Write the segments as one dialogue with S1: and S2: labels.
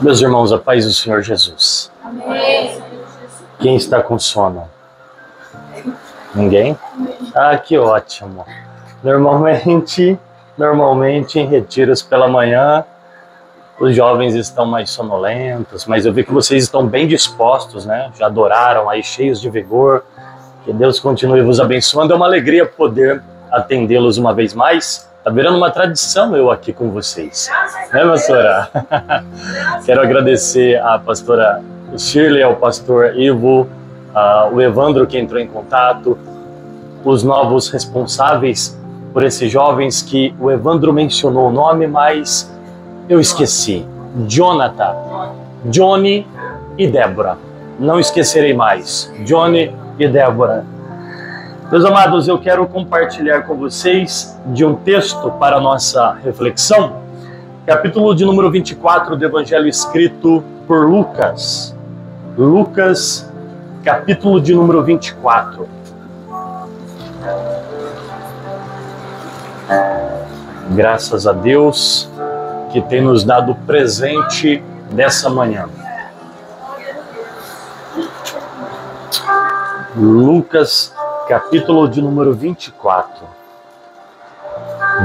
S1: Meus irmãos, a paz do Senhor Jesus.
S2: Amém.
S1: Quem está com sono? Ninguém? Ah, que ótimo. Normalmente em retiros pela manhã, os jovens estão mais sonolentos, mas eu vi que vocês estão bem dispostos, né? Já adoraram aí, cheios de vigor. Que Deus continue vos abençoando. É uma alegria poder atendê-los uma vez mais. Tá virando uma tradição eu aqui com vocês. Né, pastora? Quero agradecer à pastora Shirley, ao pastor Ivo, o Evandro que entrou em contato, os novos responsáveis por esses jovens que o Evandro mencionou o nome, mas eu esqueci. Jonathan, Johnny e Débora. Não esquecerei mais. Johnny e Débora. Meus amados, eu quero compartilhar com vocês de um texto para a nossa reflexão, capítulo de número 24 do Evangelho escrito por Lucas. Lucas, capítulo de número 24. Graças a Deus que tem nos dado o presente dessa manhã. Lucas, capítulo de número 24,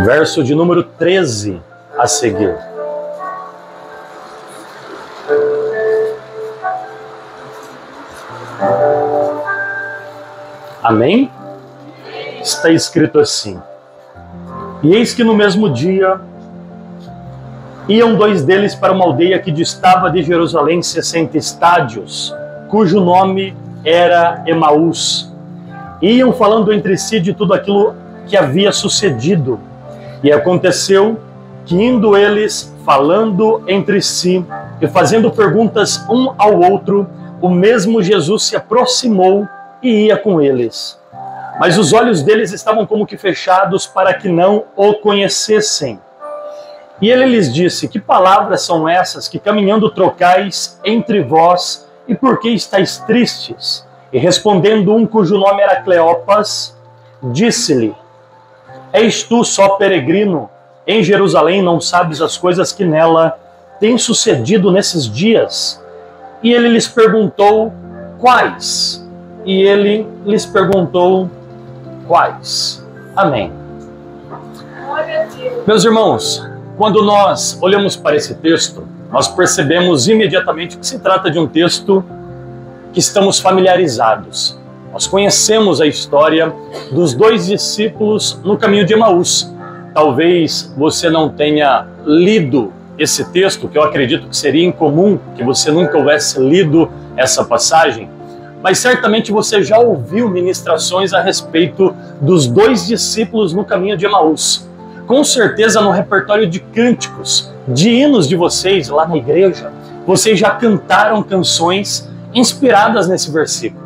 S1: verso de número 13 a seguir. Amém? Está escrito assim: E eis que no mesmo dia iam dois deles para uma aldeia que distava de Jerusalém 60 estádios, cujo nome era Emaús. Iam falando entre si de tudo aquilo que havia sucedido. E aconteceu que, indo eles falando entre si e fazendo perguntas um ao outro, o mesmo Jesus se aproximou e ia com eles. Mas os olhos deles estavam como que fechados para que não o conhecessem. E ele lhes disse: Que palavras são essas que caminhando trocais entre vós, e por que estáis tristes? E respondendo um cujo nome era Cleopas, disse-lhe: És tu só peregrino em Jerusalém, não sabes as coisas que nela têm sucedido nesses dias? E ele lhes perguntou: Quais? E ele lhes perguntou: Quais? Amém. Meus irmãos, quando nós olhamos para esse texto, nós percebemos imediatamente que se trata de um texto que estamos familiarizados. Nós conhecemos a história dos dois discípulos no caminho de Emaús. Talvez você não tenha lido esse texto, que eu acredito que seria incomum que você nunca houvesse lido essa passagem, mas certamente você já ouviu ministrações a respeito dos dois discípulos no caminho de Emaús. Com certeza no repertório de cânticos, de hinos de vocês lá na igreja, vocês já cantaram canções inspiradas nesse versículo.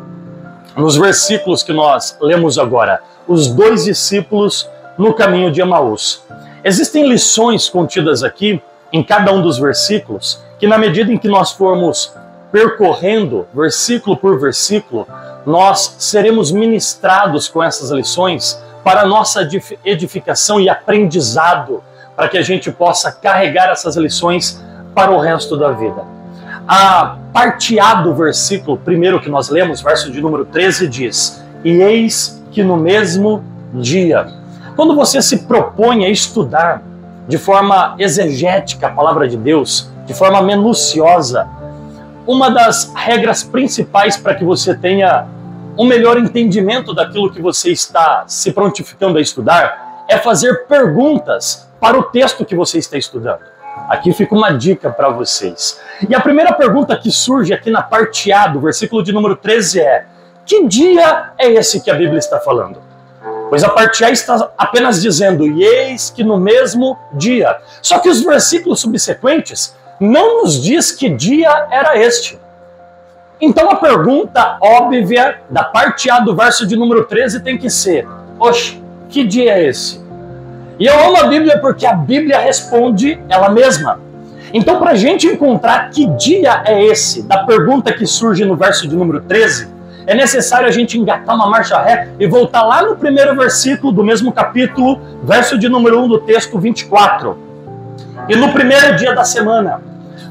S1: Nos versículos que nós lemos agora, os dois discípulos no caminho de Emaús. Existem lições contidas aqui em cada um dos versículos, que na medida em que nós formos percorrendo versículo por versículo, nós seremos ministrados com essas lições para a nossa edificação e aprendizado, para que a gente possa carregar essas lições para o resto da vida. A parte A do versículo primeiro que nós lemos, verso de número 13, diz: E eis que no mesmo dia. Quando você se propõe a estudar de forma exegética a palavra de Deus, de forma minuciosa, uma das regras principais para que você tenha um melhor entendimento daquilo que você está se prontificando a estudar é fazer perguntas para o texto que você está estudando. Aqui fica uma dica para vocês. E a primeira pergunta que surge aqui na parte A do versículo de número 13 é: que dia é esse que a Bíblia está falando? Pois a parte A está apenas dizendo: e eis que no mesmo dia. Só que os versículos subsequentes não nos diz que dia era este. Então a pergunta óbvia da parte A do verso de número 13 tem que ser: oxe, que dia é esse? E eu amo a Bíblia porque a Bíblia responde ela mesma. Então, para a gente encontrar que dia é esse, da pergunta que surge no verso de número 13, é necessário a gente engatar uma marcha ré e voltar lá no primeiro versículo do mesmo capítulo, verso de número 1 do texto 24. E no primeiro dia da semana,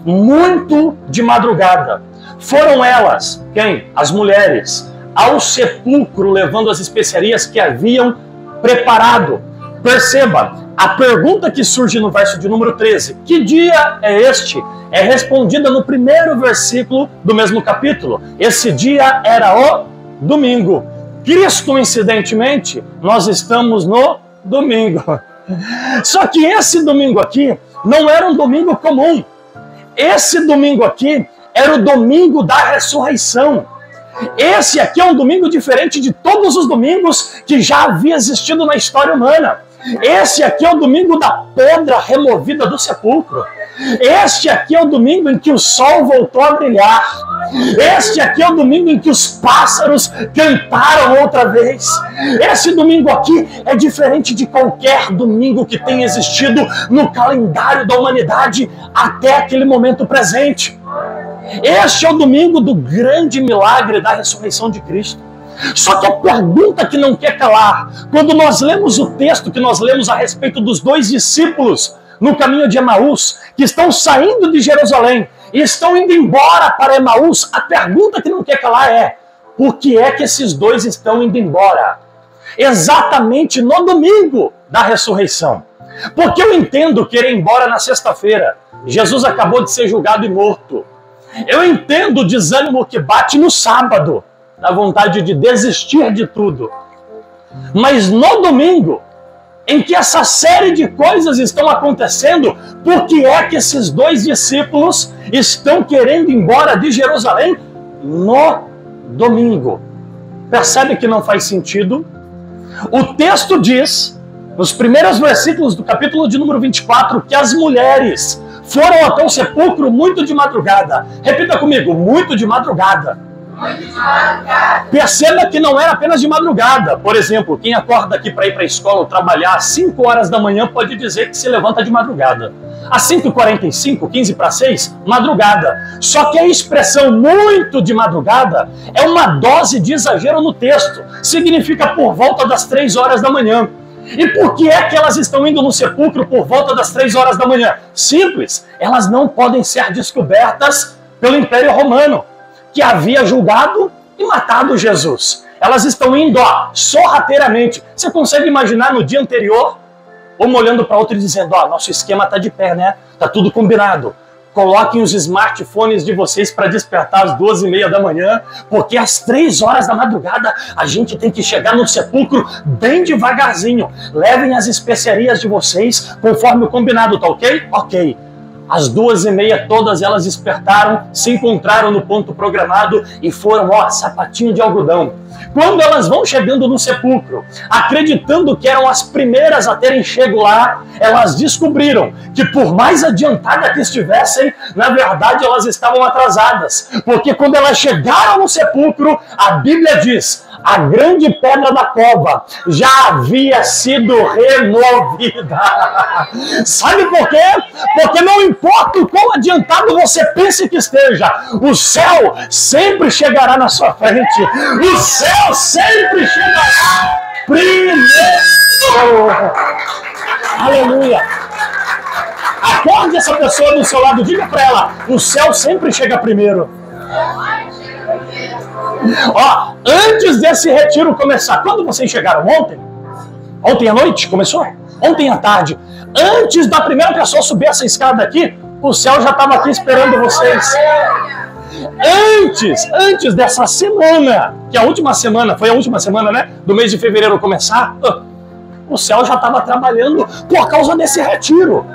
S1: muito de madrugada. Foram elas, quem? As mulheres, ao sepulcro levando as especiarias que haviam preparado. Perceba, a pergunta que surge no verso de número 13, que dia é este? É respondida no primeiro versículo do mesmo capítulo. Esse dia era o domingo. Coincidentemente, nós estamos no domingo. Só que esse domingo aqui não era um domingo comum. Esse domingo aqui era o domingo da ressurreição. Esse aqui é um domingo diferente de todos os domingos que já havia existido na história humana. Esse aqui é o domingo da pedra removida do sepulcro. Este aqui é o domingo em que o sol voltou a brilhar. Este aqui é o domingo em que os pássaros cantaram outra vez. Esse domingo aqui é diferente de qualquer domingo que tenha existido no calendário da humanidade até aquele momento presente. Este é o domingo do grande milagre da ressurreição de Cristo. Só que a pergunta que não quer calar, quando nós lemos o texto que nós lemos a respeito dos dois discípulos no caminho de Emaús, que estão saindo de Jerusalém e estão indo embora para Emaús, a pergunta que não quer calar é: por que é que esses dois estão indo embora? Exatamente no domingo da ressurreição. Porque eu entendo querer ir embora na sexta-feira. Jesus acabou de ser julgado e morto. Eu entendo o desânimo que bate no sábado, a vontade de desistir de tudo. Mas no domingo, em que essa série de coisas estão acontecendo, por que é que esses dois discípulos estão querendo ir embora de Jerusalém no domingo? Percebe que não faz sentido? O texto diz, nos primeiros versículos do capítulo de número 24, que as mulheres foram até o sepulcro muito de madrugada. Repita comigo, muito de madrugada. Perceba que não era apenas de madrugada. Por exemplo, quem acorda aqui para ir para a escola ou trabalhar às 5 horas da manhã pode dizer que se levanta de madrugada. Às 5h45, 15 para 6, madrugada. Só que a expressão muito de madrugada é uma dose de exagero no texto. Significa por volta das 3 horas da manhã. E por que é que elas estão indo no sepulcro por volta das 3 horas da manhã? Simples, elas não podem ser descobertas pelo Império Romano, que havia julgado e matado Jesus. Elas estão indo, sorrateiramente. Você consegue imaginar no dia anterior, uma olhando para outra e dizendo, nosso esquema está de pé, né? Está tudo combinado. Coloquem os smartphones de vocês para despertar às 2h30 da manhã, porque às 3 horas da madrugada a gente tem que chegar no sepulcro bem devagarzinho. Levem as especiarias de vocês conforme o combinado, tá ok? Ok. Às 2h30 todas elas despertaram, se encontraram no ponto programado e foram, sapatinho de algodão. Quando elas vão chegando no sepulcro, acreditando que eram as primeiras a terem chego lá, elas descobriram que por mais adiantada que estivessem, na verdade elas estavam atrasadas. Porque quando elas chegaram no sepulcro, a Bíblia diz, a grande pedra da cova já havia sido removida. Sabe por quê? Porque não importa o quão adiantado você pense que esteja, o céu sempre chegará na sua frente. O céu sempre chegará primeiro. Aleluia. Acorde essa pessoa do seu lado, diga para ela, o céu sempre chega primeiro. Antes desse retiro começar, quando vocês chegaram ontem? Ontem à noite começou? Ontem à tarde. Antes da primeira pessoa subir essa escada aqui, o céu já estava aqui esperando vocês. Antes dessa semana, que a última semana, foi a última semana, né? Do mês de fevereiro começar, o céu já estava trabalhando por causa desse retiro.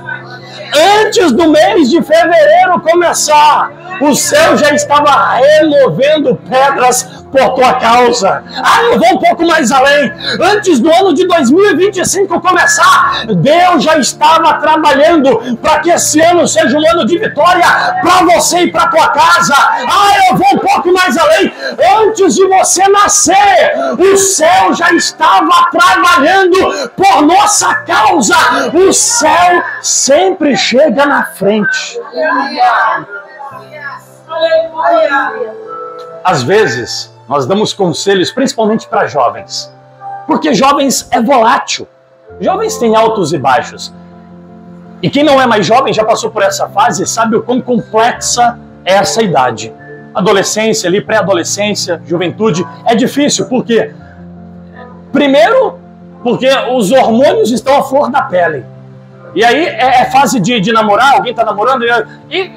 S1: Antes do mês de fevereiro começar, o céu já estava removendo pedras por tua causa. Eu vou um pouco mais além. Antes do ano de 2025 começar, Deus já estava trabalhando para que esse ano seja um ano de vitória para você e para tua casa. Eu vou um pouco mais além. Antes de você nascer, o céu já estava trabalhando por nossa causa. O céu sempre chega na frente. Às vezes, nós damos conselhos, principalmente para jovens, porque jovens é volátil, jovens têm altos e baixos. E quem não é mais jovem, já passou por essa fase, sabe o quão complexa é essa idade. Adolescência, ali, pré-adolescência, juventude, é difícil. Por quê? Primeiro, porque os hormônios estão à flor da pele. E aí é fase de namorar, alguém está namorando, e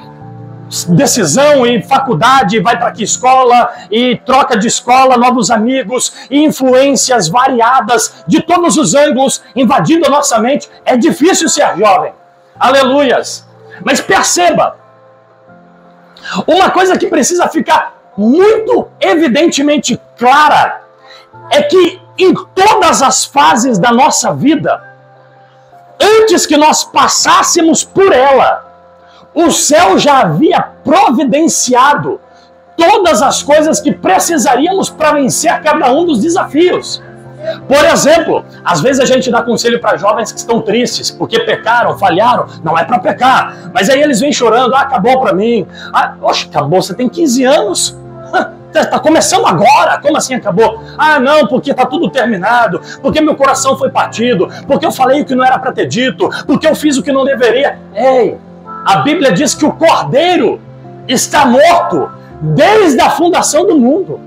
S1: decisão, e faculdade, vai para que escola, e troca de escola, novos amigos, e influências variadas de todos os ângulos invadindo a nossa mente. É difícil ser jovem. Aleluias! Mas perceba, uma coisa que precisa ficar muito evidentemente clara é que em todas as fases da nossa vida, antes que nós passássemos por ela, o céu já havia providenciado todas as coisas que precisaríamos para vencer cada um dos desafios. Por exemplo, às vezes a gente dá conselho para jovens que estão tristes, porque pecaram, falharam. Não é para pecar, mas aí eles vêm chorando, acabou para mim. Oxe, acabou, você tem 15 anos. Está começando agora, como assim acabou? Não, porque está tudo terminado, porque meu coração foi partido, porque eu falei o que não era para ter dito, porque eu fiz o que não deveria. Ei, a Bíblia diz que o Cordeiro está morto desde a fundação do mundo.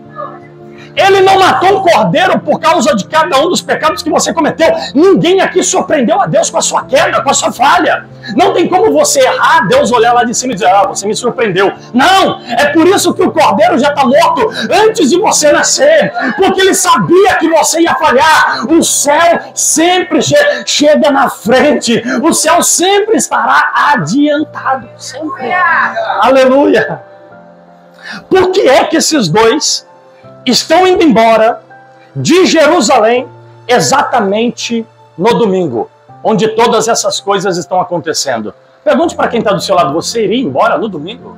S1: Ele não matou um cordeiro por causa de cada um dos pecados que você cometeu. Ninguém aqui surpreendeu a Deus com a sua queda, com a sua falha. Não tem como você errar, Deus olhar lá de cima e dizer, você me surpreendeu. Não, é por isso que o cordeiro já está morto antes de você nascer. Porque ele sabia que você ia falhar. O céu sempre chega na frente. O céu sempre estará adiantado. Sempre. Aleluia. Por que é que esses dois estão indo embora de Jerusalém exatamente no domingo, onde todas essas coisas estão acontecendo? Pergunte para quem está do seu lado, você iria embora no domingo?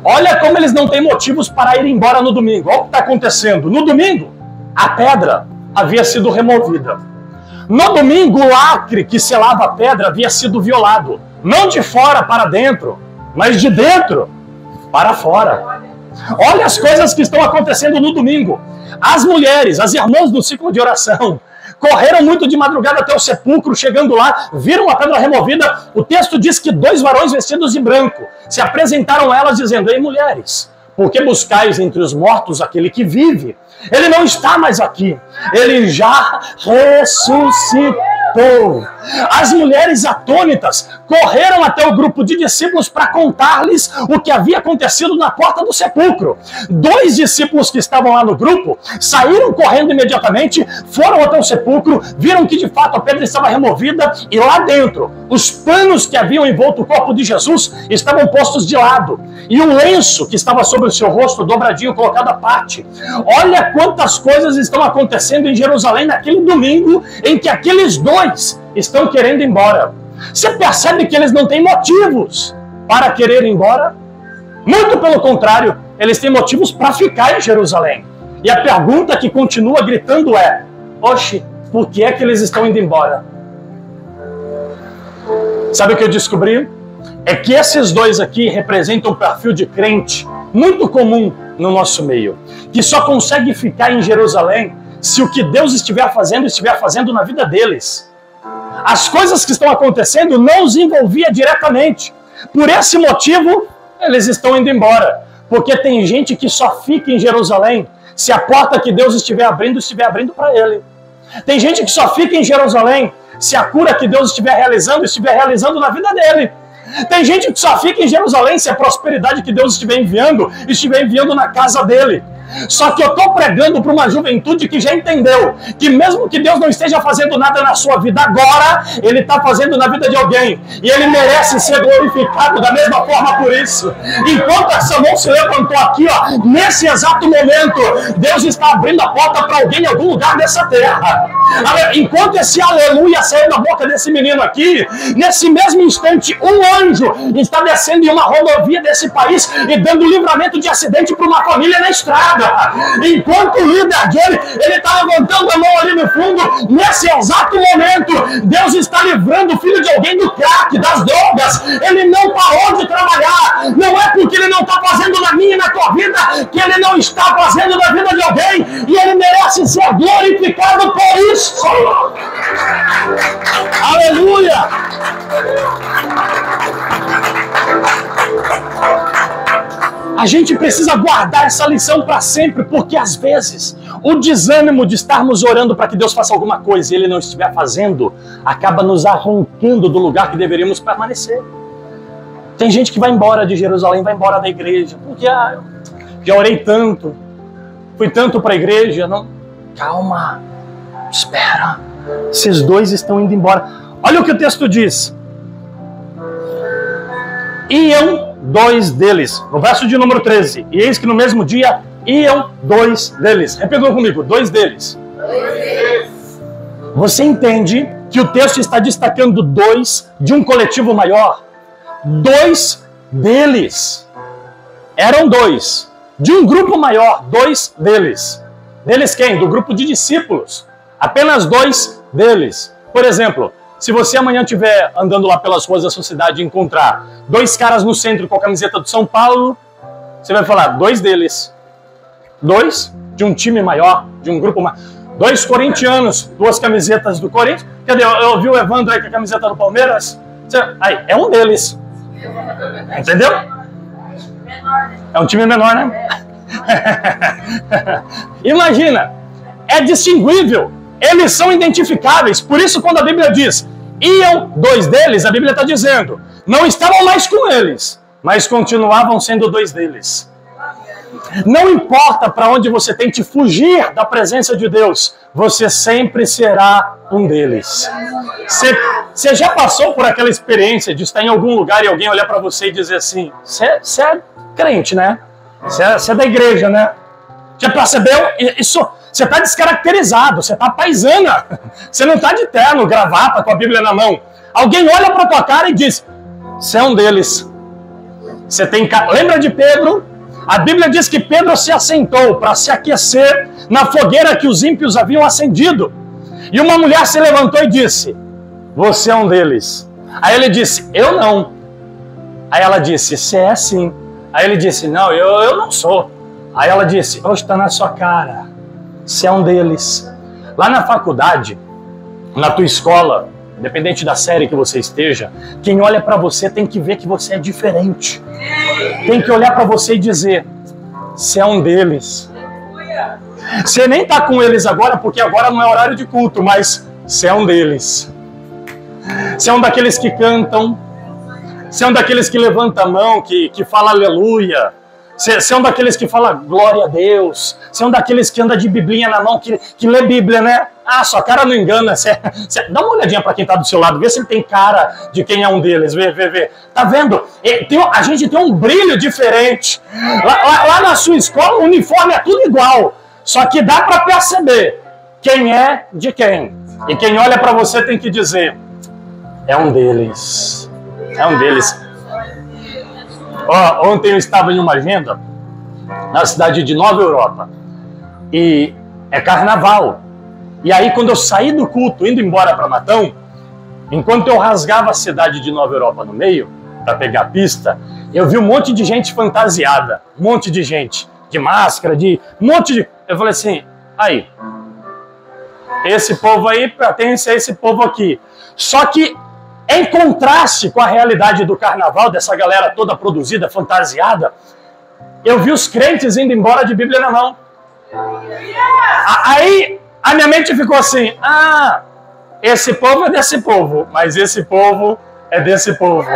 S1: Olha como eles não têm motivos para ir embora no domingo. Olha o que está acontecendo. No domingo, a pedra havia sido removida. No domingo, o lacre que selava a pedra havia sido violado. Não de fora para dentro, mas de dentro para fora. Olha as coisas que estão acontecendo no domingo. As mulheres, as irmãs do ciclo de oração, correram muito de madrugada até o sepulcro, chegando lá, viram a pedra removida. O texto diz que 2 varões vestidos de branco se apresentaram a elas dizendo, ei mulheres, por que buscais entre os mortos aquele que vive? Ele não está mais aqui, ele já ressuscitou. As mulheres atônitas correram até o grupo de discípulos para contar-lhes o que havia acontecido na porta do sepulcro. 2 discípulos que estavam lá no grupo saíram correndo imediatamente, foram até o sepulcro, viram que de fato a pedra estava removida e lá dentro os panos que haviam envolto o corpo de Jesus estavam postos de lado e o lenço que estava sobre o seu rosto dobradinho colocado à parte. Olha quantas coisas estão acontecendo em Jerusalém naquele domingo em que aqueles 2 estão querendo ir embora. Você percebe que eles não têm motivos para querer ir embora? Muito pelo contrário, eles têm motivos para ficar em Jerusalém. E a pergunta que continua gritando é, oxe, por que é que eles estão indo embora? Sabe o que eu descobri? É que esses 2 aqui representam um perfil de crente muito comum no nosso meio, que só consegue ficar em Jerusalém se o que Deus estiver fazendo na vida deles. As coisas que estão acontecendo não os envolvia diretamente. Por esse motivo, eles estão indo embora. Porque tem gente que só fica em Jerusalém se a porta que Deus estiver abrindo para ele. Tem gente que só fica em Jerusalém se a cura que Deus estiver realizando na vida dele. Tem gente que só fica em Jerusalém se a prosperidade que Deus estiver enviando na casa dele. Só que eu estou pregando para uma juventude que já entendeu que mesmo que Deus não esteja fazendo nada na sua vida agora, Ele está fazendo na vida de alguém. E Ele merece ser glorificado da mesma forma por isso. Enquanto essa mão se levantou aqui, nesse exato momento, Deus está abrindo a porta para alguém em algum lugar dessa terra. Enquanto esse aleluia saiu da boca desse menino aqui, nesse mesmo instante, um anjo está descendo em uma rodovia desse país e dando livramento de acidente para uma família na estrada. Enquanto o líder dele, ele está levantando a mão ali no fundo, nesse exato momento, Deus está livrando o filho de alguém do crack, das drogas. Ele não parou de trabalhar. Não é porque Ele não está fazendo na minha e na tua vida que Ele não está fazendo na vida de alguém, e Ele merece ser glorificado por isso. Aleluia! A gente precisa guardar essa lição para sempre, porque às vezes o desânimo de estarmos orando para que Deus faça alguma coisa e Ele não estiver fazendo, acaba nos arrancando do lugar que deveríamos permanecer. Tem gente que vai embora de Jerusalém, vai embora da igreja, porque já orei tanto, fui tanto para a igreja. Não, calma, espera, esses dois estão indo embora. Olha o que o texto diz. Iam dois deles, no verso de número 13, e eis que no mesmo dia iam dois deles. Repita comigo, dois deles. Você entende que o texto está destacando dois de um coletivo maior? Dois deles. Eram dois. De um grupo maior, dois deles. Deles quem? Do grupo de discípulos. Apenas dois deles. Por exemplo, se você amanhã estiver andando lá pelas ruas da sua cidade e encontrar dois caras no centro com a camiseta do São Paulo, você vai falar, dois deles. Dois de um time maior, de um grupo maior. Dois corintianos, duas camisetas do Corinthians. Cadê? Eu vi o Evandro aí com a camiseta do Palmeiras. Aí, é um deles. Entendeu? É um time menor, né? Imagina, é distinguível. Eles são identificáveis. Por isso, quando a Bíblia diz, iam dois deles, a Bíblia está dizendo, não estavam mais com eles, mas continuavam sendo dois deles. Não importa para onde você tente fugir da presença de Deus, você sempre será um deles. Você já passou por aquela experiência de estar em algum lugar e alguém olhar para você e dizer assim, você é crente, né? Você é da igreja, né? Já percebeu? Isso, você está descaracterizado, você está paisana. Você não está de terno, gravata, com a Bíblia na mão. Alguém olha para tua cara e diz, você é um deles. Você tem Lembra de Pedro? A Bíblia diz que Pedro se assentou para se aquecer na fogueira que os ímpios haviam acendido. E uma mulher se levantou e disse, você é um deles. Aí ele disse, eu não. Aí ela disse, você é sim. Aí ele disse, não, eu não sou. Aí ela disse, hoje está na sua cara. Você é um deles. Lá na faculdade, na tua escola, independente da série que você esteja, quem olha para você tem que ver que você é diferente. Tem que olhar para você e dizer, você é um deles. Você nem está com eles agora, porque agora não é horário de culto, mas você é um deles. Você é um daqueles que cantam, você é um daqueles que levanta a mão, que fala aleluia. Você é um daqueles que fala glória a Deus. Você é um daqueles que anda de biblinha na mão, que lê Bíblia, né? Ah, sua cara não engana. Dá uma olhadinha para quem está do seu lado, vê se ele tem cara de quem é um deles. Vê. Tá vendo? A gente tem um brilho diferente. Lá na sua escola, o uniforme é tudo igual. Só que dá para perceber quem é de quem. E quem olha para você tem que dizer, é um deles. É um deles. Ontem eu estava em uma agenda na cidade de Nova Europa e é carnaval. E aí quando eu saí do culto indo embora para Matão, enquanto eu rasgava a cidade de Nova Europa no meio para pegar a pista, eu vi um monte de gente fantasiada, um monte de gente de máscara, Eu falei assim, aí, esse povo aí pertence a esse povo aqui. Só que em contraste com a realidade do carnaval, dessa galera toda produzida, fantasiada, eu vi os crentes indo embora de Bíblia na mão. Aí a minha mente ficou assim, esse povo é desse povo, mas esse povo é desse povo.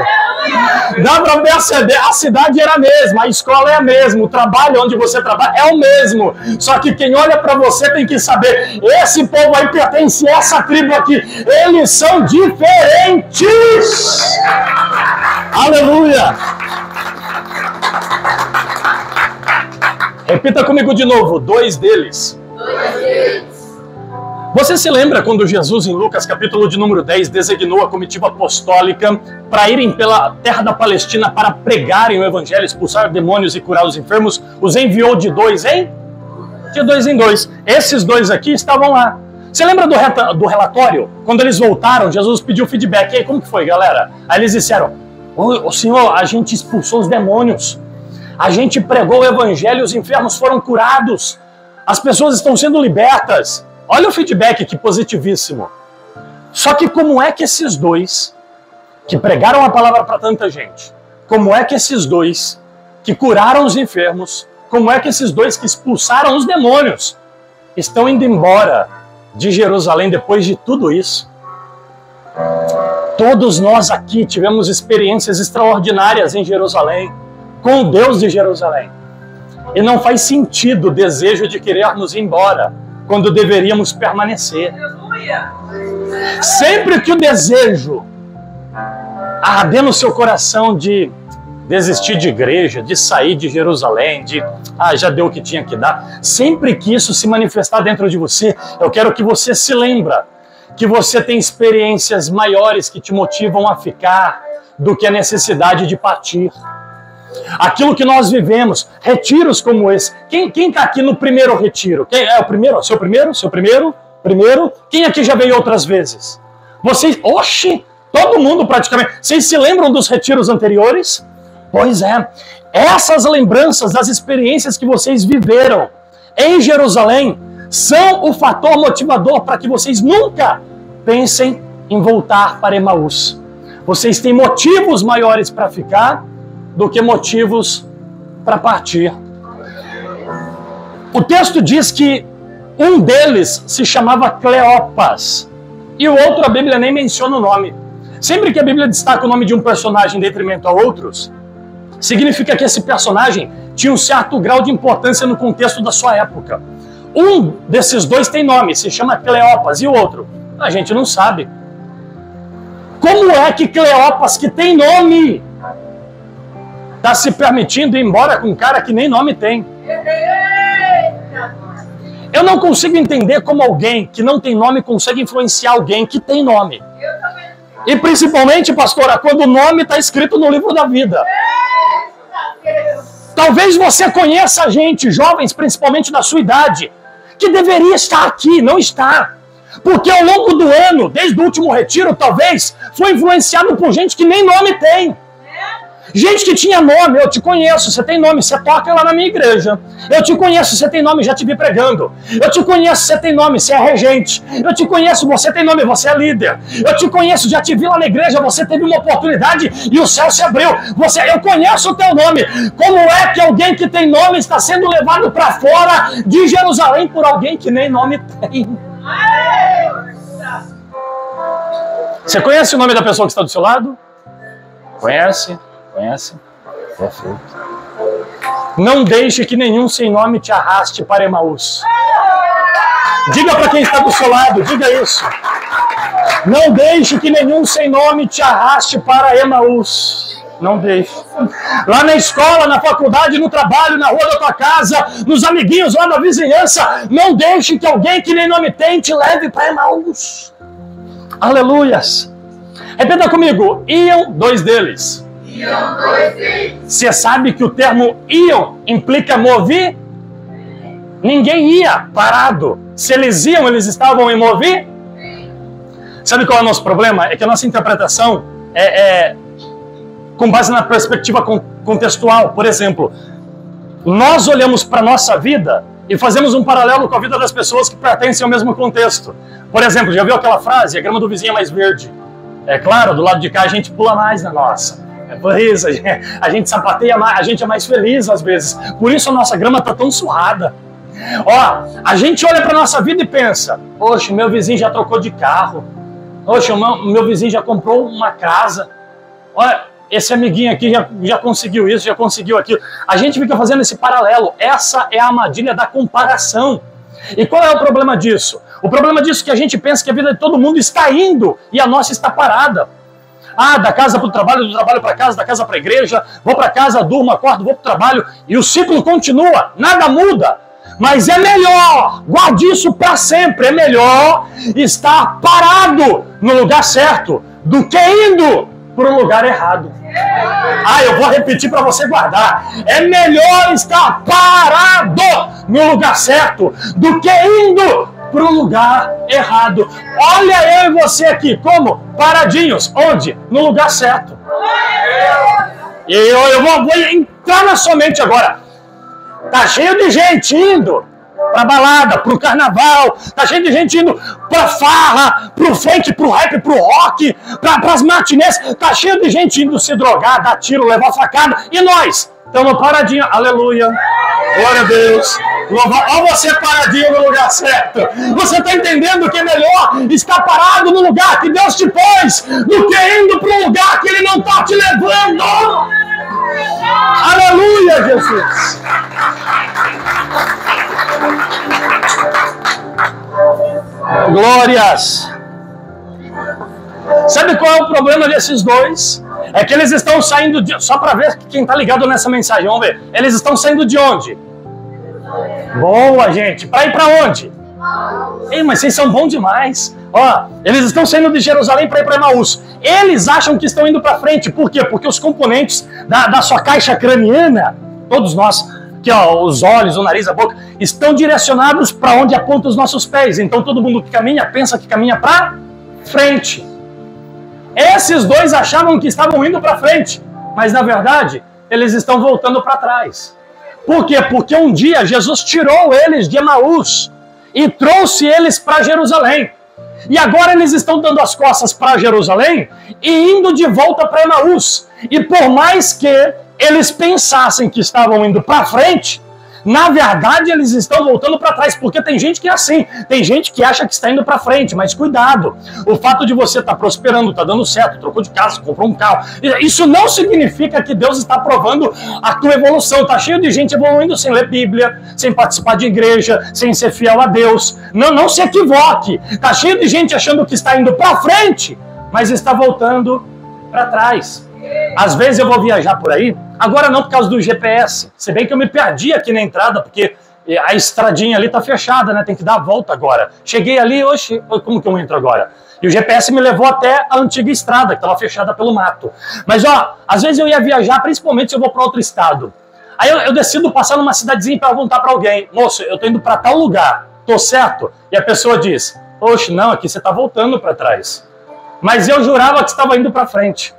S1: Dá para perceber, a cidade era a mesma, a escola é a mesma, o trabalho onde você trabalha é o mesmo. Só que quem olha para você tem que saber, esse povo aí pertence a essa tribo aqui. Eles são diferentes. Aleluia. Repita comigo de novo, dois deles. Você se lembra quando Jesus, em Lucas, capítulo de número 10, designou a comitiva apostólica para irem pela terra da Palestina para pregarem o evangelho, expulsar demônios e curar os enfermos? Os enviou de dois em dois. Esses dois aqui estavam lá. Você lembra do relatório? Quando eles voltaram, Jesus pediu feedback. E aí, como que foi, galera? Aí eles disseram, O Senhor, a gente expulsou os demônios. A gente pregou o evangelho e os enfermos foram curados. As pessoas estão sendo libertas. Olha o feedback que positivíssimo. Só que como é que esses dois que pregaram a palavra para tanta gente, como é que esses dois que curaram os enfermos, como é que esses dois que expulsaram os demônios estão indo embora de Jerusalém depois de tudo isso? Todos nós aqui tivemos experiências extraordinárias em Jerusalém, com o Deus de Jerusalém. E não faz sentido o desejo de querermos ir embora, quando deveríamos permanecer. Sempre que o desejo arder no seu coração de desistir de igreja, de sair de Jerusalém, de já deu o que tinha que dar, sempre que isso se manifestar dentro de você, eu quero que você se lembre que você tem experiências maiores que te motivam a ficar do que a necessidade de partir. Aquilo que nós vivemos, retiros como esse. Quem está aqui no primeiro retiro? Quem é o primeiro? Seu primeiro? Primeiro? Quem aqui já veio outras vezes? Vocês, oxe, todo mundo praticamente. Vocês se lembram dos retiros anteriores? Pois é, essas lembranças das experiências que vocês viveram em Jerusalém são o fator motivador para que vocês nunca pensem em voltar para Emaús. Vocês têm motivos maiores para ficar do que motivos para partir. O texto diz que um deles se chamava Cleopas e o outro a Bíblia nem menciona o nome. Sempre que a Bíblia destaca o nome de um personagem em detrimento a outros, significa que esse personagem tinha um certo grau de importância no contexto da sua época. Um desses dois tem nome, se chama Cleopas, e o outro? A gente não sabe. Como é que Cleopas, que tem nome, está se permitindo ir embora com um cara que nem nome tem? Eu não consigo entender como alguém que não tem nome consegue influenciar alguém que tem nome. E principalmente, pastora, quando o nome está escrito no livro da vida. Talvez você conheça gente, jovens, principalmente da sua idade, que deveria estar aqui, não está. Porque ao longo do ano, desde o último retiro, talvez, foi influenciado por gente que nem nome tem. Gente que tinha nome, eu te conheço, você tem nome, você toca lá na minha igreja. Eu te conheço, você tem nome, já te vi pregando. Eu te conheço, você tem nome, você é regente. Eu te conheço, você tem nome, você é líder. Eu te conheço, já te vi lá na igreja, você teve uma oportunidade e o céu se abriu. Eu conheço o teu nome. Como é que alguém que tem nome está sendo levado para fora de Jerusalém por alguém que nem nome tem? Você conhece o nome da pessoa que está do seu lado? Conhece? Conhece? Perfeito. Não deixe que nenhum sem nome te arraste para Emaús. Diga para quem está do seu lado, diga isso. Não deixe que nenhum sem nome te arraste para Emaús. Não deixe. Lá na escola, na faculdade, no trabalho, na rua da tua casa, nos amiguinhos lá na vizinhança, não deixe que alguém que nem nome tem te leve para Emaús. Aleluias. Repita comigo. Iam dois deles. Você sabe que o termo iam implica mover? Ninguém ia parado. Se eles iam, eles estavam em mover? Sabe qual é o nosso problema? É que a nossa interpretação é com base na perspectiva contextual. Por exemplo, nós olhamos para a nossa vida e fazemos um paralelo com a vida das pessoas que pertencem ao mesmo contexto. Por exemplo, já viu aquela frase? A grama do vizinho é mais verde. É claro, do lado de cá a gente pula mais na nossa. É por isso, a gente sapateia mais, a gente é mais feliz às vezes. Por isso a nossa grama está tão surrada. Ó, a gente olha para a nossa vida e pensa, poxa, meu vizinho já trocou de carro. Poxa, meu vizinho já comprou uma casa. Olha, esse amiguinho aqui já conseguiu isso, já conseguiu aquilo. A gente fica fazendo esse paralelo. Essa é a armadilha da comparação. E qual é o problema disso? O problema disso é que a gente pensa que a vida de todo mundo está indo e a nossa está parada. Da casa para o trabalho, do trabalho para casa, da casa para a igreja, vou para casa, durmo, acordo, vou para o trabalho, e o ciclo continua, nada muda. Mas é melhor, guarde isso para sempre, é melhor estar parado no lugar certo do que indo para um lugar errado. Eu vou repetir para você guardar. É melhor estar parado no lugar certo do que indo para o lugar errado. Olha eu e você aqui, como? Paradinhos. Onde? No lugar certo. E eu vou entrar na sua mente agora. Tá cheio de gente indo pra balada, pro carnaval, tá cheio de gente indo pra farra, pro funk, pro rap, pro rock, pras matinês, tá cheio de gente indo se drogar, dar tiro, levar facada, e nós estamos paradinhos, aleluia, glória a Deus, olha você paradinho no lugar certo. Você tá entendendo que é melhor estar parado no lugar que Deus te pôs, do que indo pro lugar que Ele não tá te levando? Aleluia, Jesus. Glórias. Sabe qual é o problema desses dois? É que eles estão saindo de... Só para ver quem está ligado nessa mensagem, vamos ver. Eles estão saindo de onde? Boa, gente. Para ir para onde? Ei, mas vocês são bons demais. Ó, eles estão saindo de Jerusalém para ir para Emaús. Eles acham que estão indo para frente. Por quê? Porque os componentes da sua caixa craniana, todos nós, que ó, os olhos, o nariz, a boca, estão direcionados para onde apontam os nossos pés. Então todo mundo que caminha, pensa que caminha para frente. Esses dois achavam que estavam indo para frente, mas na verdade eles estão voltando para trás. Por quê? Porque um dia Jesus tirou eles de Emaús e trouxe eles para Jerusalém. E agora eles estão dando as costas para Jerusalém e indo de volta para Emaús. E por mais que eles pensassem que estavam indo para frente, na verdade eles estão voltando para trás, porque tem gente que é assim, tem gente que acha que está indo para frente, mas cuidado, o fato de você estar prosperando, está dando certo, trocou de casa, comprou um carro, isso não significa que Deus está aprovando a tua evolução. Está cheio de gente evoluindo sem ler Bíblia, sem participar de igreja, sem ser fiel a Deus. Não se equivoque, está cheio de gente achando que está indo para frente, mas está voltando para trás. Às vezes eu vou viajar por aí, agora não por causa do GPS, se bem que eu me perdi aqui na entrada, porque a estradinha ali tá fechada, né? Tem que dar a volta agora. Cheguei ali, oxe, como que eu entro agora? E o GPS me levou até a antiga estrada, que estava fechada pelo mato. Mas ó, às vezes eu ia viajar, principalmente se eu vou para outro estado. Aí eu decido passar numa cidadezinha para perguntar para alguém, moço, eu tô indo para tal lugar, tô certo? E a pessoa diz, oxe, não, aqui você tá voltando para trás. Mas eu jurava que estava indo para frente.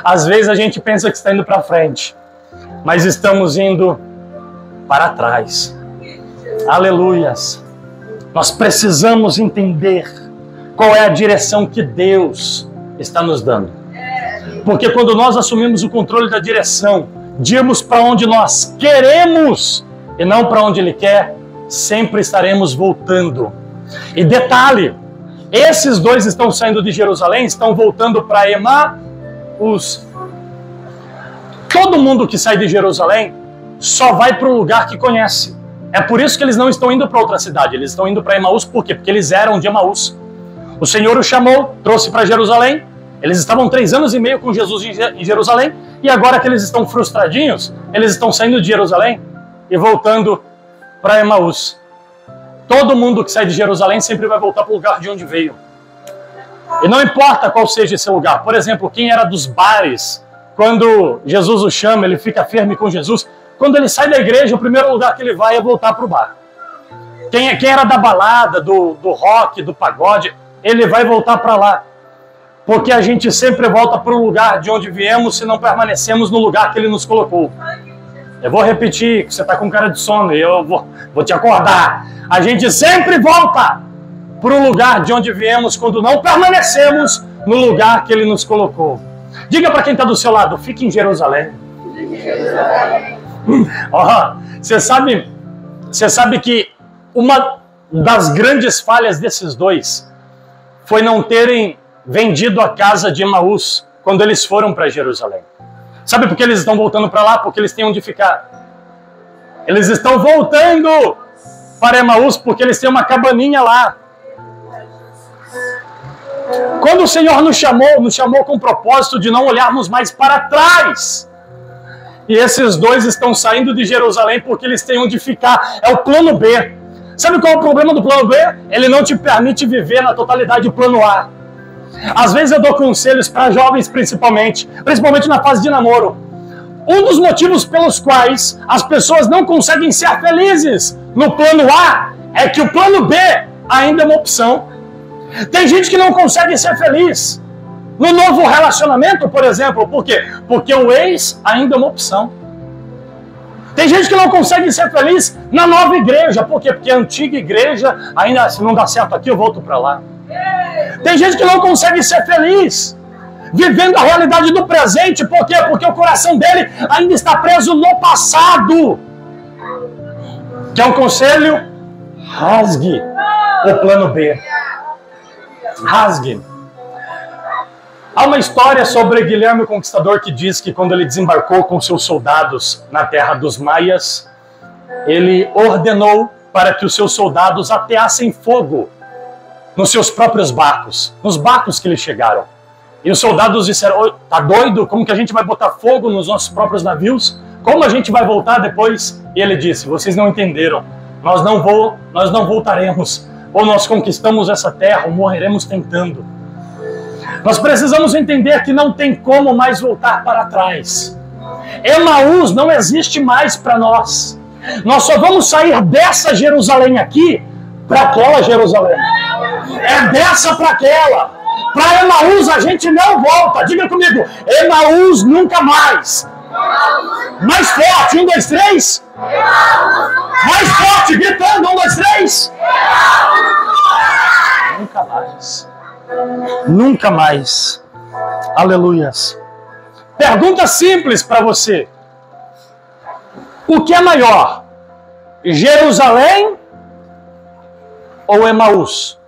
S1: Às vezes a gente pensa que está indo para frente, mas estamos indo para trás. Aleluias. Nós precisamos entender qual é a direção que Deus está nos dando. Porque quando nós assumimos o controle da direção, de irmos para onde nós queremos e não para onde Ele quer, sempre estaremos voltando. E detalhe, esses dois estão saindo de Jerusalém, estão voltando para Emaús. Todo mundo que sai de Jerusalém só vai para o lugar que conhece. É por isso que eles não estão indo para outra cidade, eles estão indo para Emaús. Por quê? Porque eles eram de Emaús. O Senhor os chamou, trouxe para Jerusalém. Eles estavam 3 anos e meio com Jesus em Jerusalém. E agora que eles estão frustradinhos, eles estão saindo de Jerusalém e voltando para Emaús. Todo mundo que sai de Jerusalém sempre vai voltar para o lugar de onde veio. E não importa qual seja esse lugar. Por exemplo, quem era dos bares, quando Jesus o chama, ele fica firme com Jesus. Quando ele sai da igreja, o primeiro lugar que ele vai é voltar para o bar. Quem era da balada, do rock, do pagode, ele vai voltar para lá. Porque a gente sempre volta para o lugar de onde viemos se não permanecemos no lugar que ele nos colocou. Eu vou repetir, que você está com cara de sono e eu vou te acordar. A gente sempre volta para o lugar de onde viemos quando não permanecemos no lugar que Ele nos colocou. Diga para quem está do seu lado, fique em Jerusalém. Você sabe que uma das grandes falhas desses dois foi não terem vendido a casa de Emaús quando eles foram para Jerusalém. Sabe por que eles estão voltando para lá? Porque eles têm onde ficar. Eles estão voltando para Emaús porque eles têm uma cabaninha lá. Quando o Senhor nos chamou com o propósito de não olharmos mais para trás. E esses dois estão saindo de Jerusalém porque eles têm onde ficar. É o plano B. Sabe qual é o problema do plano B? Ele não te permite viver na totalidade do plano A. Às vezes eu dou conselhos para jovens principalmente na fase de namoro. Um dos motivos pelos quais as pessoas não conseguem ser felizes no plano A é que o plano B ainda é uma opção. Tem gente que não consegue ser feliz no novo relacionamento, por exemplo. Por quê? Porque o ex ainda é uma opção. Tem gente que não consegue ser feliz na nova igreja. Por quê? Porque a antiga igreja, ainda se não dá certo aqui, eu volto para lá. Tem gente que não consegue ser feliz vivendo a realidade do presente. Por quê? Porque o coração dele ainda está preso no passado. Quer um conselho? Rasgue o plano B. Rasgue. Há uma história sobre Guilherme o Conquistador que diz que quando ele desembarcou com seus soldados na terra dos Maias, ele ordenou para que os seus soldados ateassem fogo nos seus próprios barcos, nos barcos que eles chegaram. E os soldados disseram: tá doido? Como que a gente vai botar fogo nos nossos próprios navios? Como a gente vai voltar depois? E ele disse: vocês não entenderam. Nós não voltaremos. Ou nós conquistamos essa terra, ou morreremos tentando. Nós precisamos entender que não tem como mais voltar para trás. Emaús não existe mais para nós. Nós só vamos sair dessa Jerusalém aqui para aquela Jerusalém. É dessa para aquela. Para Emaús a gente não volta. Diga comigo: Emaús nunca mais. Mais forte, 1, 2, 3. Mais forte, gritando, 1, 2, 3. Nunca mais. Nunca mais. Aleluias. Pergunta simples para você: o que é maior? Jerusalém ou Emaús?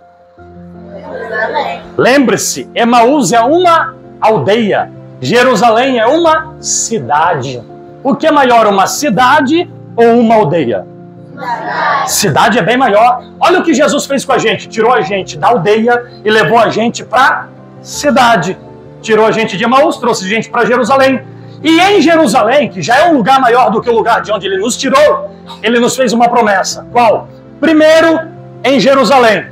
S1: Lembre-se, Emaús é uma aldeia. Jerusalém é uma cidade. O que é maior, uma cidade ou uma aldeia? Cidade é bem maior. Olha o que Jesus fez com a gente. Tirou a gente da aldeia e levou a gente para cidade. Tirou a gente de Emaús, trouxe a gente para Jerusalém. E em Jerusalém, que já é um lugar maior do que o lugar de onde ele nos tirou, ele nos fez uma promessa. Qual? Primeiro em Jerusalém,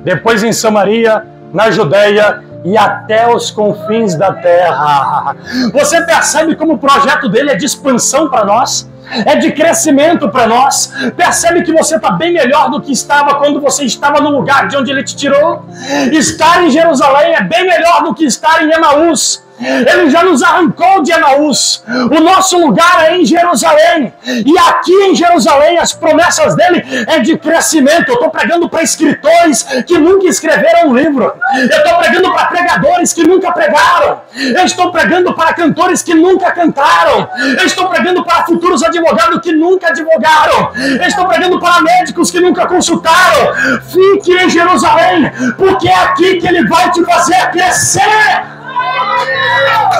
S1: depois em Samaria, na Judeia e até os confins da terra. Você percebe como o projeto dele é de expansão para nós? É de crescimento para nós. Percebe que você está bem melhor do que estava quando você estava no lugar de onde ele te tirou? Estar em Jerusalém é bem melhor do que estar em Emaús. Ele já nos arrancou de Emaús. O nosso lugar é em Jerusalém. E aqui em Jerusalém as promessas dele é de crescimento. Eu estou pregando para escritores que nunca escreveram um livro. Eu estou pregando para pregadores que nunca pregaram. Eu estou pregando para cantores que nunca cantaram. Eu estou pregando para futuros advogados que nunca advogaram. Eu estou pregando para médicos que nunca consultaram. Fique em Jerusalém, porque é aqui que ele vai te fazer crescer.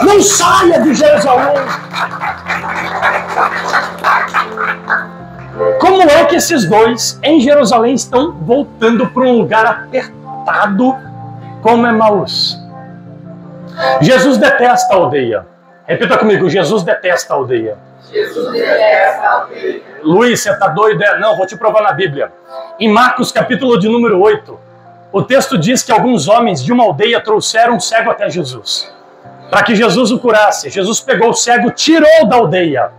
S1: Não saia de Jerusalém. Como é que esses dois em Jerusalém estão voltando para um lugar apertado como Emaús? Jesus detesta a aldeia. Repita comigo: Jesus detesta a aldeia. Jesus detesta a aldeia. Luiz, você está doido? Não, vou te provar na Bíblia. Em Marcos capítulo de número 8, o texto diz que alguns homens de uma aldeia trouxeram um cego até Jesus, para que Jesus o curasse. Jesus pegou o cego, tirou da aldeia,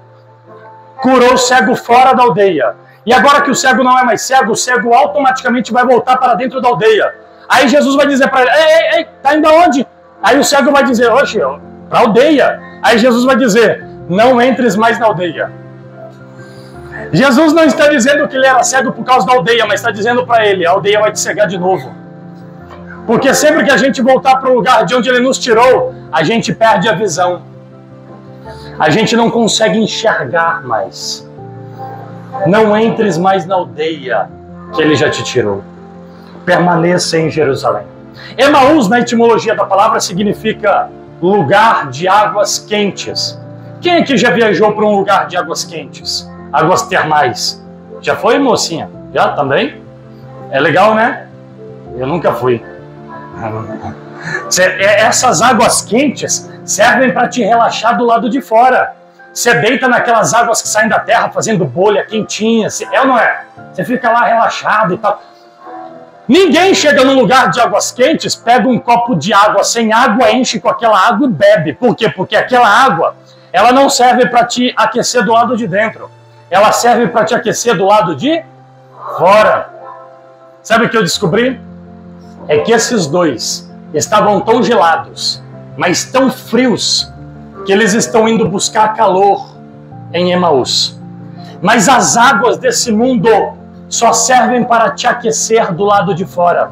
S1: curou o cego fora da aldeia. E agora que o cego não é mais cego, o cego automaticamente vai voltar para dentro da aldeia. Aí Jesus vai dizer para ele: ei, tá indo aonde? Aí o cego vai dizer: oxe, para a aldeia. Aí Jesus vai dizer: não entres mais na aldeia. Jesus não está dizendo que ele era cego por causa da aldeia, mas está dizendo para ele: a aldeia vai te cegar de novo. Porque sempre que a gente voltar para o lugar de onde ele nos tirou, a gente perde a visão. A gente não consegue enxergar mais. Não entres mais na aldeia que ele já te tirou. Permaneça em Jerusalém. Emaús, na etimologia da palavra, significa lugar de águas quentes. Quem aqui já viajou para um lugar de águas quentes? Águas termais. Já foi, mocinha? Já também? É legal, né? Eu nunca fui. Essas águas quentes servem para te relaxar do lado de fora. Você deita naquelas águas que saem da terra fazendo bolha quentinha. É ou não é? Você fica lá relaxado e tal. Ninguém chega num lugar de águas quentes, pega um copo de água sem água, enche com aquela água e bebe. Por quê? Porque aquela água, ela não serve para te aquecer do lado de dentro. Ela serve para te aquecer do lado de fora. Sabe o que eu descobri? É que esses dois estavam tão gelados, mas tão frios, que eles estão indo buscar calor em Emaús. Mas as águas desse mundo só servem para te aquecer do lado de fora.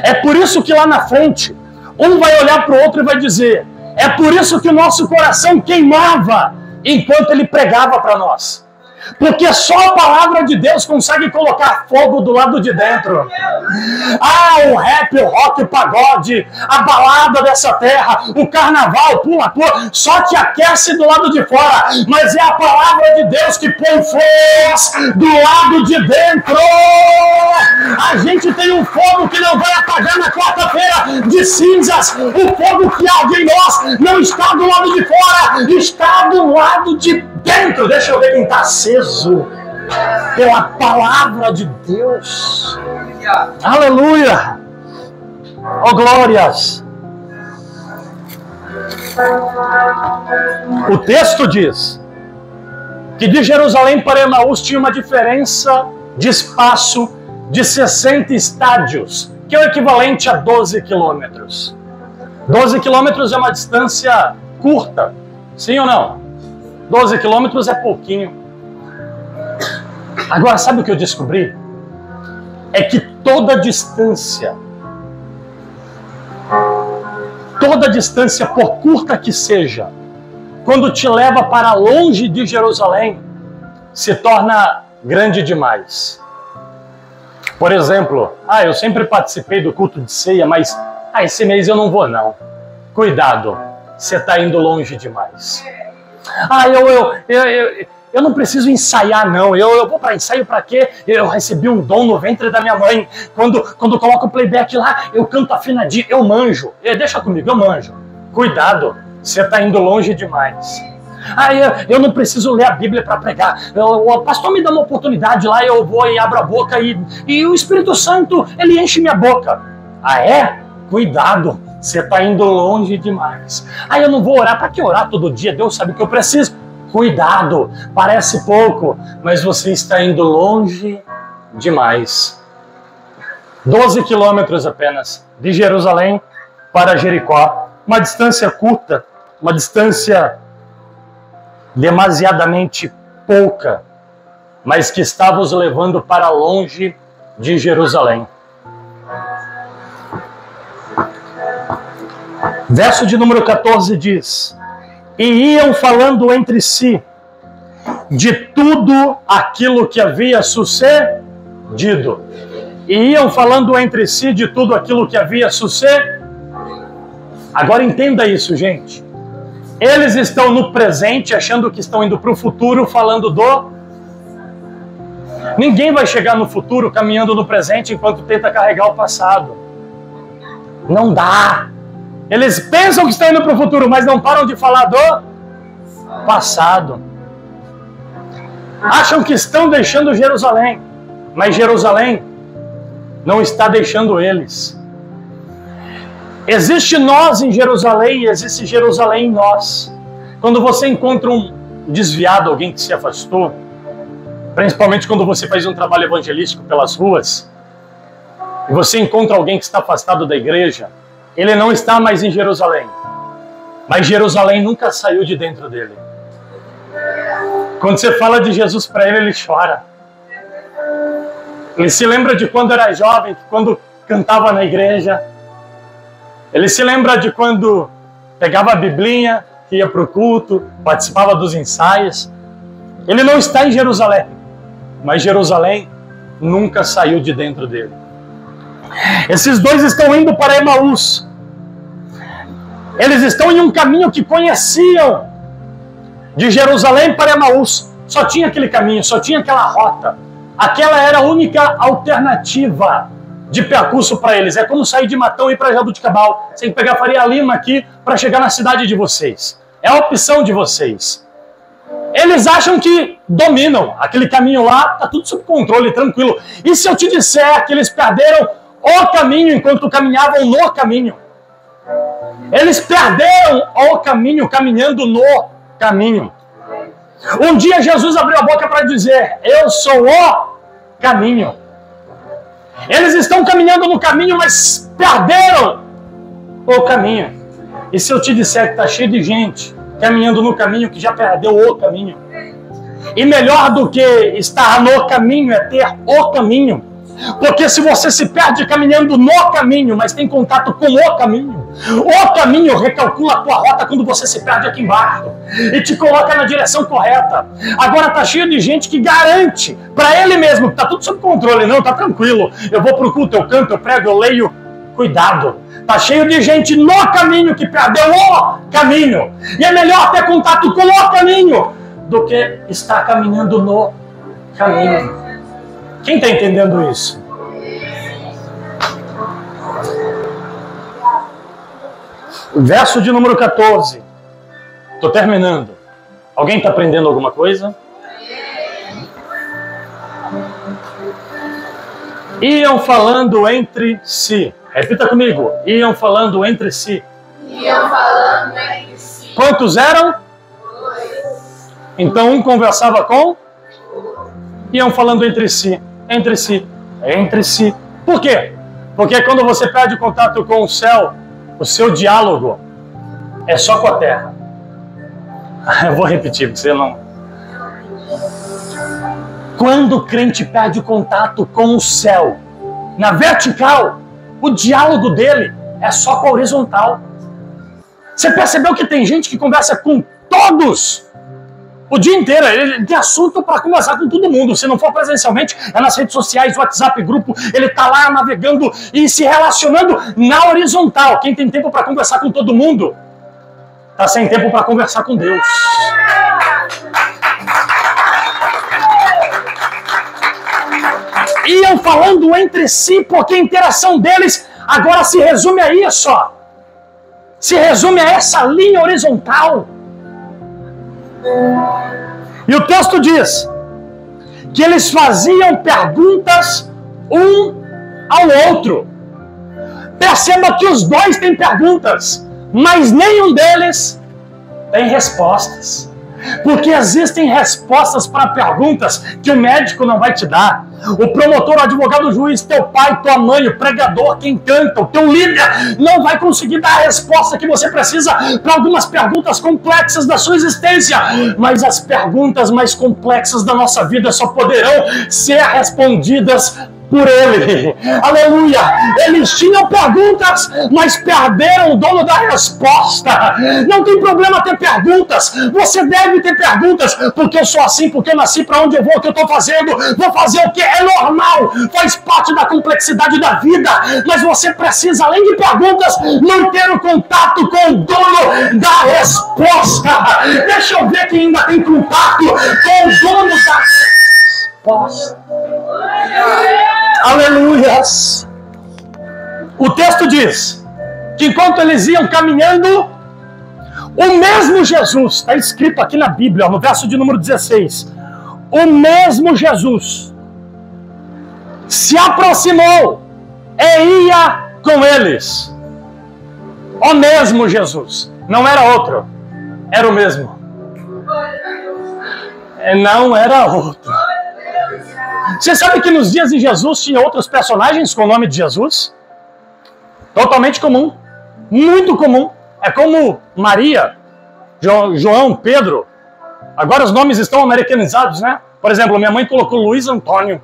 S1: É por isso que lá na frente, um vai olhar para o outro e vai dizer: é por isso que o nosso coração queimava enquanto ele pregava para nós. Porque só a palavra de Deus consegue colocar fogo do lado de dentro. O rap, o rock, o pagode, a balada dessa terra, o carnaval, pula-pula, só te aquece do lado de fora. Mas é a palavra de Deus que põe fogo do lado de dentro. A gente tem um fogo que não vai apagar na quarta-feira de cinzas. O fogo que arde em nós não está do lado de fora, está do lado de dentro. Deixa eu ver quem está aceso pela palavra de Deus. Aleluia! Oh, glórias! O texto diz que de Jerusalém para Emaús tinha uma diferença de espaço de 60 estádios, que é o equivalente a 12 quilômetros. 12 quilômetros é uma distância curta, sim ou não? 12 quilômetros é pouquinho. Agora, sabe o que eu descobri? É que toda distância, por curta que seja, quando te leva para longe de Jerusalém, se torna grande demais. Por exemplo, eu sempre participei do culto de ceia, mas esse mês eu não vou não. Cuidado, você está indo longe demais. Eu não preciso ensaiar, não. Eu vou para ensaio para quê? Eu recebi um dom no ventre da minha mãe. Quando coloco o playback lá, eu canto afinadinho, eu manjo. Deixa comigo, eu manjo. Cuidado, você está indo longe demais. Eu não preciso ler a Bíblia para pregar. O pastor me dá uma oportunidade lá, eu vou e abro a boca e o Espírito Santo, ele enche minha boca. Cuidado. Você está indo longe demais. Eu não vou orar. Para que orar todo dia? Deus sabe o que eu preciso. Cuidado, parece pouco, mas você está indo longe demais. 12 quilômetros apenas, de Jerusalém para Jericó. Uma distância curta, uma distância demasiadamente pouca, mas que estava os levando para longe de Jerusalém. Verso de número 14 diz: e iam falando entre si de tudo aquilo que havia sucedido. E iam falando entre si de tudo aquilo que havia sucedido. Agora entenda isso, gente. Eles estão no presente, achando que estão indo para o futuro, falando do... Ninguém vai chegar no futuro caminhando no presente enquanto tenta carregar o passado. Não dá. Eles pensam que estão indo para o futuro, mas não param de falar do passado. Acham que estão deixando Jerusalém, mas Jerusalém não está deixando eles. Existe nós em Jerusalém e existe Jerusalém em nós. Quando você encontra um desviado, alguém que se afastou, principalmente quando você faz um trabalho evangelístico pelas ruas, e você encontra alguém que está afastado da igreja, ele não está mais em Jerusalém, mas Jerusalém nunca saiu de dentro dele. Quando você fala de Jesus para ele, ele chora. Ele se lembra de quando era jovem, quando cantava na igreja. Ele se lembra de quando pegava a biblinha, ia para o culto, participava dos ensaios. Ele não está em Jerusalém, mas Jerusalém nunca saiu de dentro dele. Esses dois estão indo para Emaús. Eles estão em um caminho que conheciam. De Jerusalém para Emaús. Só tinha aquele caminho, só tinha aquela rota. Aquela era a única alternativa de percurso para eles. É como sair de Matão e ir para Jabuticabal. Você tem que pegar Faria Lima aqui para chegar na cidade de vocês. É a opção de vocês. Eles acham que dominam. Aquele caminho lá está tudo sob controle, tranquilo. E se eu te disser que eles perderam o caminho enquanto caminhavam no caminho? Eles perderam o caminho caminhando no caminho. Um dia Jesus abriu a boca para dizer: eu sou o caminho. Eles estão caminhando no caminho, mas perderam o caminho. E se eu te disser que está cheio de gente caminhando no caminho que já perdeu o caminho? E melhor do que estar no caminho é ter o caminho. Porque se você se perde caminhando no caminho, mas tem contato com o caminho recalcula a tua rota quando você se perde aqui embaixo e te coloca na direção correta. Agora tá cheio de gente que garante para ele mesmo que tá tudo sob controle. Não, tá tranquilo, eu vou pro culto, eu canto, eu prego, eu leio. Cuidado, tá cheio de gente no caminho que perdeu o caminho. E é melhor ter contato com o caminho do que estar caminhando no caminho. Quem está entendendo isso? Verso de número 14. Estou terminando. Alguém está aprendendo alguma coisa? Iam falando entre si. Repita comigo. Iam falando entre si.
S2: Iam falando entre si.
S1: Quantos eram?
S2: 2.
S1: Então um conversava com? Iam falando entre si. Entre si. Entre si. Por quê? Porque quando você perde contato com o céu, o seu diálogo é só com a terra. Eu vou repetir, porque você não... Quando o crente perde contato com o céu, na vertical, o diálogo dele é só com a horizontal. Você percebeu que tem gente que conversa com todos o dia inteiro? Ele tem assunto para conversar com todo mundo. Se não for presencialmente, é nas redes sociais, WhatsApp, grupo. Ele está lá navegando e se relacionando na horizontal. Quem tem tempo para conversar com todo mundo, está sem tempo para conversar com Deus. Iam falando entre si, porque a interação deles agora se resume a isso. Se resume a essa linha horizontal. E o texto diz que eles faziam perguntas um ao outro. Perceba que os dois têm perguntas, mas nenhum deles tem respostas. Porque existem respostas para perguntas que o médico não vai te dar. O promotor, o advogado, o juiz, teu pai, tua mãe, o pregador, quem canta, o teu líder não vai conseguir dar a resposta que você precisa para algumas perguntas complexas da sua existência. Mas as perguntas mais complexas da nossa vida só poderão ser respondidas por Ele. Aleluia! Eles tinham perguntas, mas perderam o dono da resposta. Não tem problema ter perguntas. Você deve ter perguntas. Porque eu sou assim, porque eu nasci, para onde eu vou, o que eu estou fazendo, vou fazer o que? É normal, faz parte da complexidade da vida. Mas você precisa, além de perguntas, manter o contato com o dono da resposta. Deixa eu ver quem ainda tem contato com o dono da resposta. Aleluias! O texto diz que enquanto eles iam caminhando, o mesmo Jesus, está escrito aqui na Bíblia, no verso de número 16, o mesmo Jesus se aproximou e ia com eles. O mesmo Jesus, não era outro, era o mesmo. Não era outro. Você sabe que nos dias de Jesus tinha outros personagens com o nome de Jesus? Totalmente comum. Muito comum. É como Maria, João, Pedro. Agora os nomes estão americanizados, né? Por exemplo, minha mãe colocou Luiz Antônio.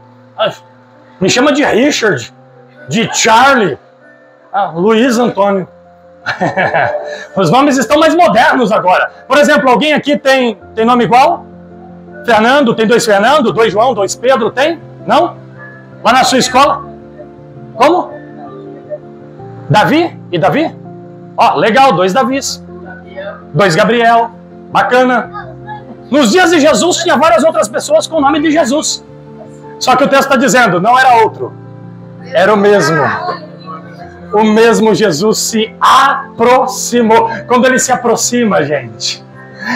S1: Me chama de Richard, de Charlie. Luiz Antônio. Os nomes estão mais modernos agora. Por exemplo, alguém aqui tem nome igual? Fernando, tem 2 Fernando, 2 João, 2 Pedro, tem? Não? Lá na sua escola? Como? Davi e Davi? Ó, legal, 2 Davis. 2 Gabriel. Bacana. Nos dias de Jesus tinha várias outras pessoas com o nome de Jesus. Só que o texto está dizendo, não era outro. Era o mesmo. O mesmo Jesus se aproximou. Quando ele se aproxima, gente,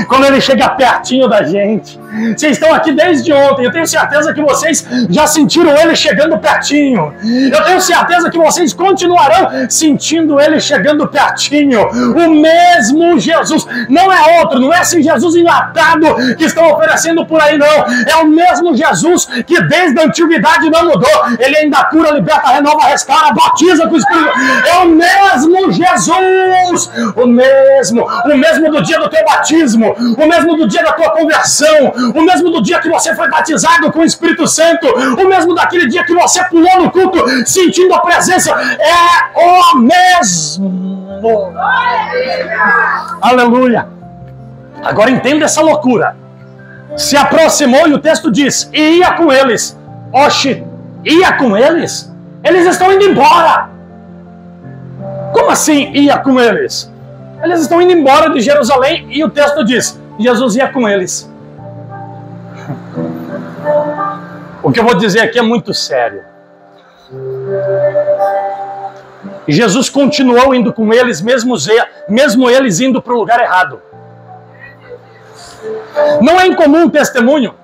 S1: Quando Ele chega pertinho da gente. Vocês estão aqui desde ontem. Eu tenho certeza que vocês já sentiram Ele chegando pertinho. Eu tenho certeza que vocês continuarão sentindo Ele chegando pertinho. O mesmo Jesus. Não é outro. Não é esse Jesus enlatado que estão oferecendo por aí, não. É o mesmo Jesus que desde a antiguidade não mudou. Ele ainda cura, liberta, renova, restaura, batiza com o Espírito. É o mesmo Jesus. O mesmo do dia do teu batismo, o mesmo do dia da tua conversão, o mesmo do dia que você foi batizado com o Espírito Santo, o mesmo daquele dia que você pulou no culto sentindo a presença, é o mesmo. Aleluia. Agora entenda essa loucura. Se aproximou e o texto diz, e ia com eles. Oxe, ia com eles? Eles estão indo embora. Como assim ia com eles? Eles estão indo embora de Jerusalém e o texto diz, Jesus ia com eles. O que eu vou dizer aqui é muito sério. Jesus continuou indo com eles, mesmo eles indo para o lugar errado. Não é incomum um testemunho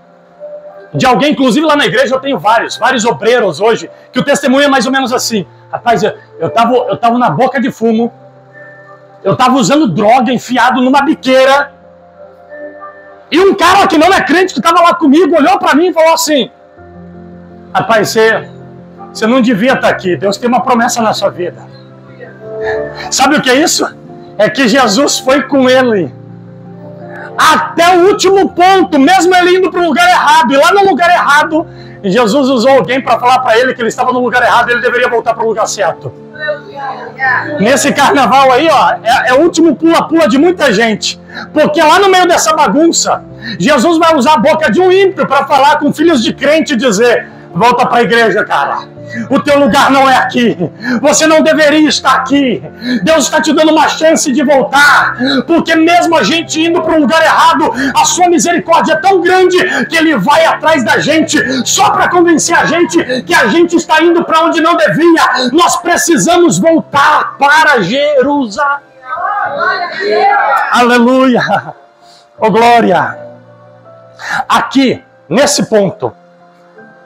S1: de alguém, inclusive lá na igreja eu tenho vários obreiros hoje, que o testemunho é mais ou menos assim. Rapaz, eu tava na boca de fumo, eu tava usando droga, enfiado numa biqueira, e um cara que não é crente, que tava lá comigo, olhou para mim e falou assim, rapaz, você não devia estar aqui, Deus tem uma promessa na sua vida. Sabe o que é isso? É que Jesus foi com ele até o último ponto, mesmo ele indo para o lugar errado, e lá no lugar errado, Jesus usou alguém para falar para ele que ele estava no lugar errado, ele deveria voltar para o lugar certo. Nesse carnaval aí, ó, é o último pula-pula de muita gente, porque lá no meio dessa bagunça, Jesus vai usar a boca de um ímpio para falar com filhos de crente e dizer, volta para a igreja, cara. O teu lugar não é aqui. Você não deveria estar aqui. Deus está te dando uma chance de voltar. Porque mesmo a gente indo para um lugar errado, a sua misericórdia é tão grande que Ele vai atrás da gente só para convencer a gente que a gente está indo para onde não devia. Nós precisamos voltar para Jerusalém. Aleluia. Oh, glória. Aqui, nesse ponto,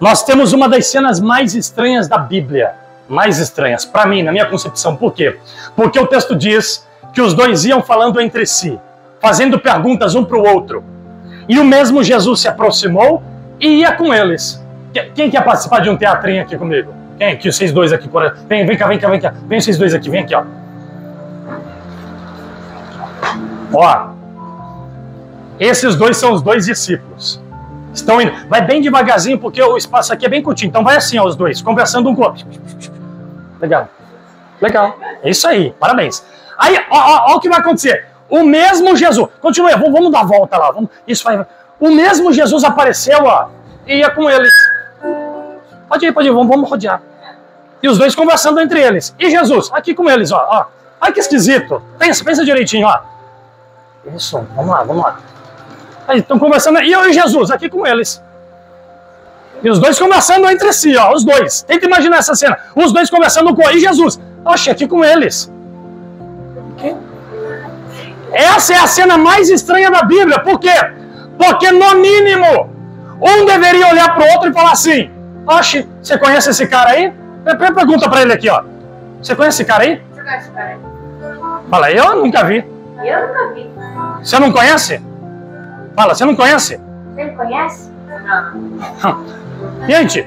S1: nós temos uma das cenas mais estranhas da Bíblia. Mais estranhas, para mim, na minha concepção. Por quê? Porque o texto diz que os dois iam falando entre si, fazendo perguntas um para o outro. E o mesmo Jesus se aproximou e ia com eles. Quem quer participar de um teatrinho aqui comigo? Quem aqui? Vocês dois aqui. Vem cá. Vem vocês dois aqui, vem aqui, ó. Ó. Esses dois são os dois discípulos. Estão indo. Vai bem devagarzinho, porque o espaço aqui é bem curtinho. Então vai assim, ó, os dois, conversando um com o outro. Legal. Legal. É isso aí. Parabéns. Aí, ó o que vai acontecer. O mesmo Jesus. Continua, vamos dar a volta lá. Isso vai. O mesmo Jesus apareceu, ó, e ia com eles. Pode ir, vamos rodear. E os dois conversando entre eles. E Jesus, aqui com eles, ó. Ai, que esquisito. Pensa direitinho, ó. Isso, vamos lá. Aí estão conversando, e eu e Jesus, aqui com eles. E os dois conversando entre si, ó, os dois. Tenta imaginar essa cena. Os dois conversando com e Jesus. Oxe, aqui com eles. Okay. Essa é a cena mais estranha da Bíblia. Por quê? Porque, no mínimo, um deveria olhar para o outro e falar assim, oxe, você conhece esse cara aí? Pergunta para ele aqui, ó. Você conhece esse cara aí? Fala, eu nunca vi.
S2: Eu nunca vi.
S1: Você não conhece? Fala, você não conhece?
S2: Você conhece? Não.
S1: Gente,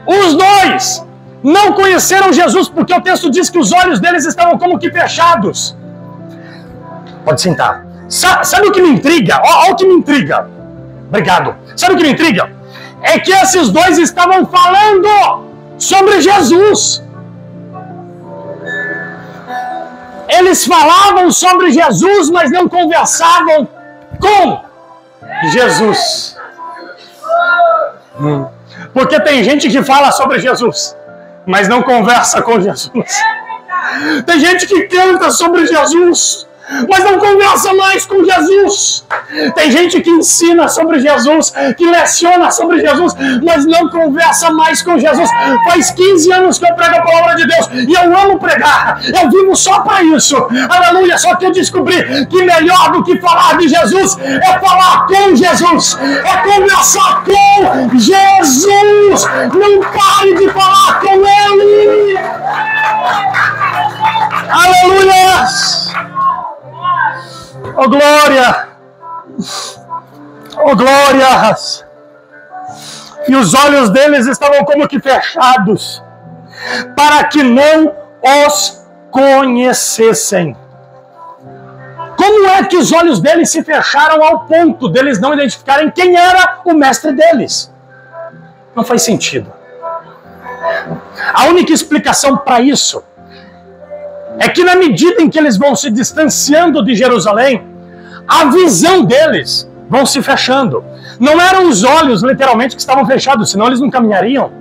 S1: os dois não conheceram Jesus porque o texto diz que os olhos deles estavam como que fechados. Pode sentar. Sabe o que me intriga? Olha o que me intriga. Obrigado. Sabe o que me intriga? É que esses dois estavam falando sobre Jesus. Eles falavam sobre Jesus, mas não conversavam com Jesus. Porque tem gente que fala sobre Jesus, mas não conversa com Jesus. Tem gente que canta sobre Jesus, mas não conversa mais com Jesus. Tem gente que ensina sobre Jesus, que leciona sobre Jesus, mas não conversa mais com Jesus. Faz 15 anos que eu prego a palavra de Deus e eu amo pregar. Eu vivo só para isso. Aleluia. Só que eu descobri que melhor do que falar de Jesus é falar com Jesus, é conversar com Jesus. Não pare de falar com Ele. Aleluia. Oh glória! Oh glórias! E os olhos deles estavam como que fechados, para que não os conhecessem. Como é que os olhos deles se fecharam ao ponto deles não identificarem quem era o mestre deles? Não faz sentido. A única explicação para isso é que na medida em que eles vão se distanciando de Jerusalém, a visão deles vão se fechando. Não eram os olhos, literalmente, que estavam fechados, senão eles não caminhariam.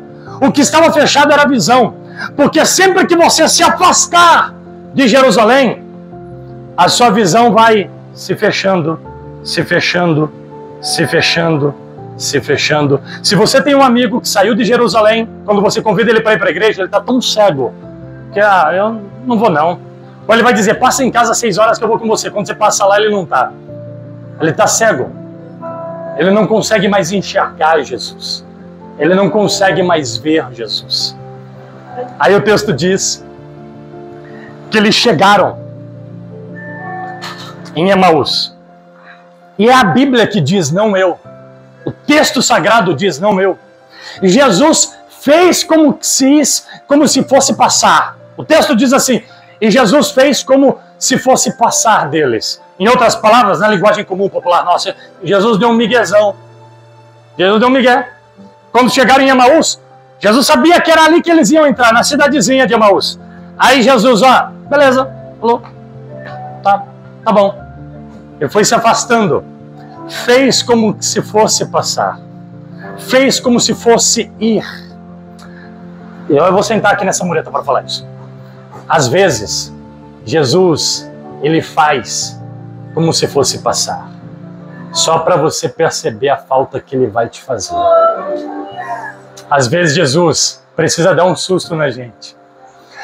S1: O que estava fechado era a visão. Porque sempre que você se afastar de Jerusalém, a sua visão vai se fechando, se fechando, se fechando, se fechando. Se você tem um amigo que saiu de Jerusalém, quando você convida ele para ir para a igreja, ele está tão cego que eu não vou não. Ou ele vai dizer, passa em casa às 6 horas que eu vou com você. Quando você passa lá, ele não está. Ele está cego. Ele não consegue mais enxergar Jesus. Ele não consegue mais ver Jesus. Aí o texto diz que eles chegaram em Emaús. E é a Bíblia que diz, não eu. O texto sagrado diz, não eu. Jesus fez como se fosse passar. O texto diz assim, e Jesus fez como se fosse passar deles. Em outras palavras, na linguagem comum popular nossa, Jesus deu um miguezão. Jesus deu um migué. Quando chegaram em Emaús, Jesus sabia que era ali que eles iam entrar, na cidadezinha de Emaús. Aí Jesus, beleza, falou, tá bom. Ele foi se afastando. Fez como se fosse passar. Fez como se fosse ir. E eu vou sentar aqui nessa mureta para falar isso. Às vezes, Jesus, ele faz como se fosse passar. Só para você perceber a falta que ele vai te fazer. Às vezes, Jesus precisa dar um susto na gente.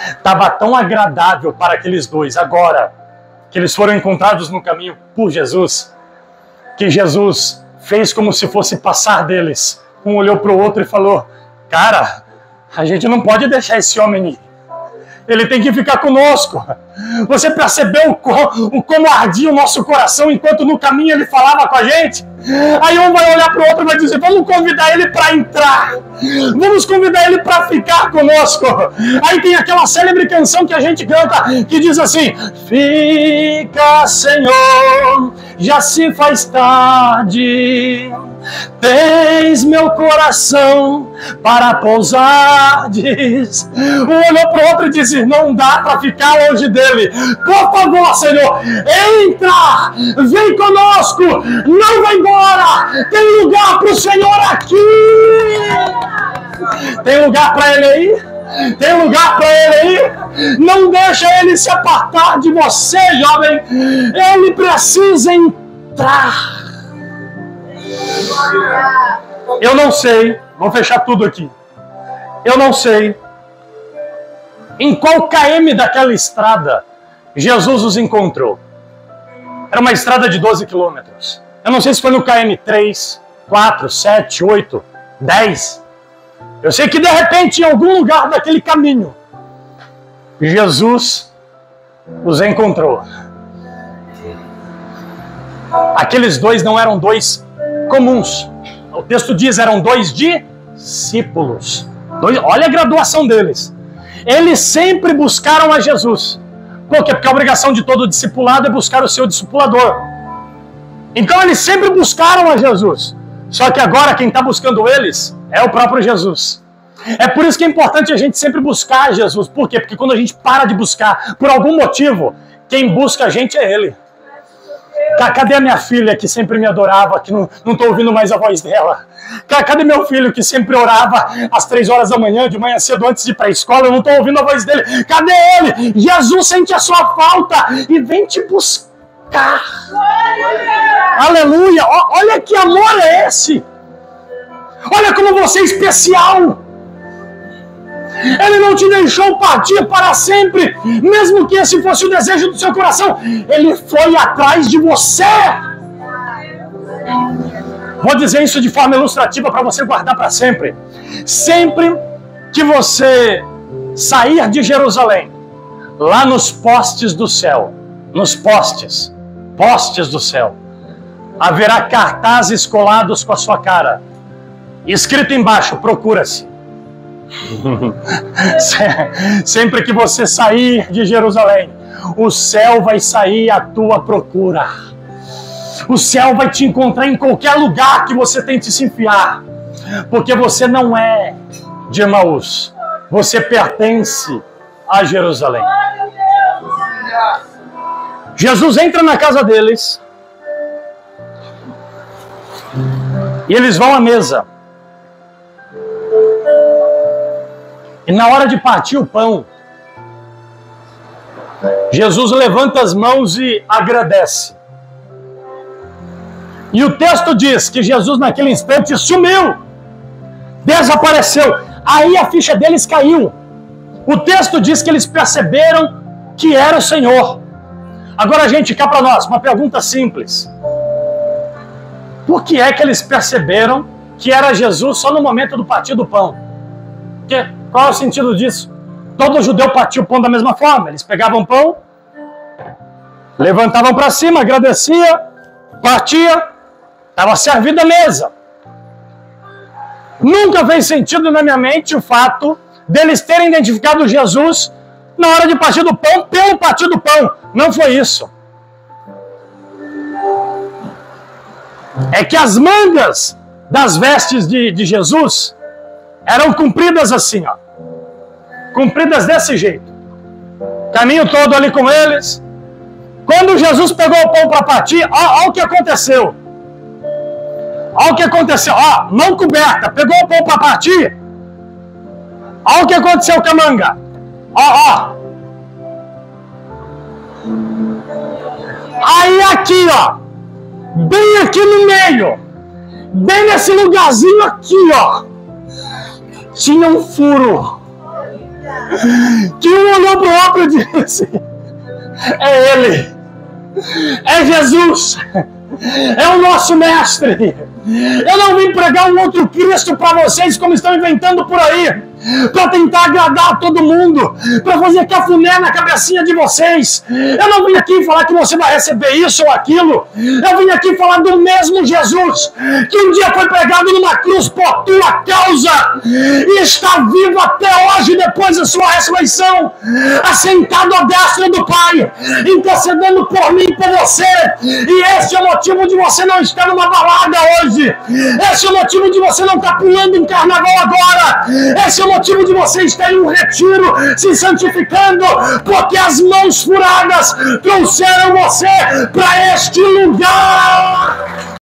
S1: Estava tão agradável para aqueles dois, agora que eles foram encontrados no caminho por Jesus, que Jesus fez como se fosse passar deles. Um olhou para o outro e falou, cara, a gente não pode deixar esse homem ir. Ele tem que ficar conosco. Você percebeu como ardia o nosso coração enquanto no caminho ele falava com a gente? Aí um vai olhar para o outro e vai dizer, vamos convidar ele para entrar. Vamos convidar ele para ficar conosco. Aí tem aquela célebre canção que a gente canta, que diz assim, fica, Senhor, já se faz tarde. Tens meu coração para pousar, diz. Um olhou para o outro e disse, não dá para ficar longe dele. Por favor, Senhor, entra, vem conosco, não vai embora. Tem lugar para o Senhor aqui. Tem lugar para ele aí? Tem lugar para ele aí? Não deixa ele se apartar de você, jovem. Ele precisa entrar. Eu não sei, vou fechar tudo aqui. Eu não sei em qual km daquela estrada Jesus os encontrou. Era uma estrada de 12 quilômetros. Eu não sei se foi no km 3, 4, 7, 8, 10. Eu sei que de repente em algum lugar daquele caminho Jesus os encontrou. Aqueles dois não eram dois comuns. O texto diz, eram 2 discípulos. Olha a graduação deles. Eles sempre buscaram a Jesus. Por quê? Porque a obrigação de todo discipulado é buscar o seu discipulador. Então eles sempre buscaram a Jesus. Só que agora quem está buscando eles é o próprio Jesus. É por isso que é importante a gente sempre buscar a Jesus. Por quê? Porque quando a gente para de buscar, por algum motivo, quem busca a gente é Ele. Cadê a minha filha que sempre me adorava, que não estou ouvindo mais a voz dela? Cadê meu filho que sempre orava às 3 horas da manhã, de manhã cedo, antes de ir para a escola? Eu não estou ouvindo a voz dele. Cadê ele? Jesus sente a sua falta e vem te buscar. tocar. Aleluia! Olha que amor é esse! Olha como você é especial! Ele não te deixou partir para sempre, mesmo que esse fosse o desejo do seu coração. Ele foi atrás de você. Vou dizer isso de forma ilustrativa para você guardar para sempre. Sempre que você sair de Jerusalém, lá nos postes do céu, nos postes do céu, haverá cartazes colados com a sua cara, escrito embaixo: procura-se. Sempre que você sair de Jerusalém, o céu vai sair à tua procura. O céu vai te encontrar em qualquer lugar que você tente se enfiar, porque você não é de Emaús, você pertence a Jerusalém. Jesus entra na casa deles e eles vão à mesa. E na hora de partir o pão, Jesus levanta as mãos e agradece. E o texto diz que Jesus naquele instante sumiu, desapareceu. Aí a ficha deles caiu. O texto diz que eles perceberam que era o Senhor. Agora, gente, cá para nós, uma pergunta simples. Por que é que eles perceberam que era Jesus só no momento do partir do pão? Qual é o sentido disso? Todo judeu partia o pão da mesma forma. Eles pegavam o pão, levantavam para cima, agradecia, partia, estava servida a mesa. Nunca fez sentido na minha mente o fato deles terem identificado Jesus na hora de partir do pão, pelo partir do pão. Não foi isso. É que as mangas das vestes de Jesus eram compridas assim, ó. Compridas desse jeito. Caminho todo ali com eles. Quando Jesus pegou o pão para partir, ó o que aconteceu. Olha o que aconteceu. Ó, mão coberta. Pegou o pão para partir. Olha o que aconteceu com a manga. Ó. Aí aqui, ó. Bem aqui no meio. Bem nesse lugarzinho aqui, ó. Tinha um furo. Que um olhou pro outro e disse: é ele. É Jesus. É o nosso mestre. Eu não vim pregar um outro Cristo para vocês como estão inventando por aí, para tentar agradar todo mundo, para fazer cafuné na cabecinha de vocês. Eu não vim aqui falar que você vai receber isso ou aquilo. Eu vim aqui falar do mesmo Jesus que um dia foi pregado numa cruz por tua causa e está vivo até hoje depois da sua ressurreição, assentado à destra do Pai, intercedendo por mim e por você. E esse é o motivo de você não estar numa balada hoje. Esse é o motivo de você não estar pulando em carnaval agora. Esse é o motivo de você estar em um retiro, se santificando, porque as mãos furadas trouxeram você para este lugar.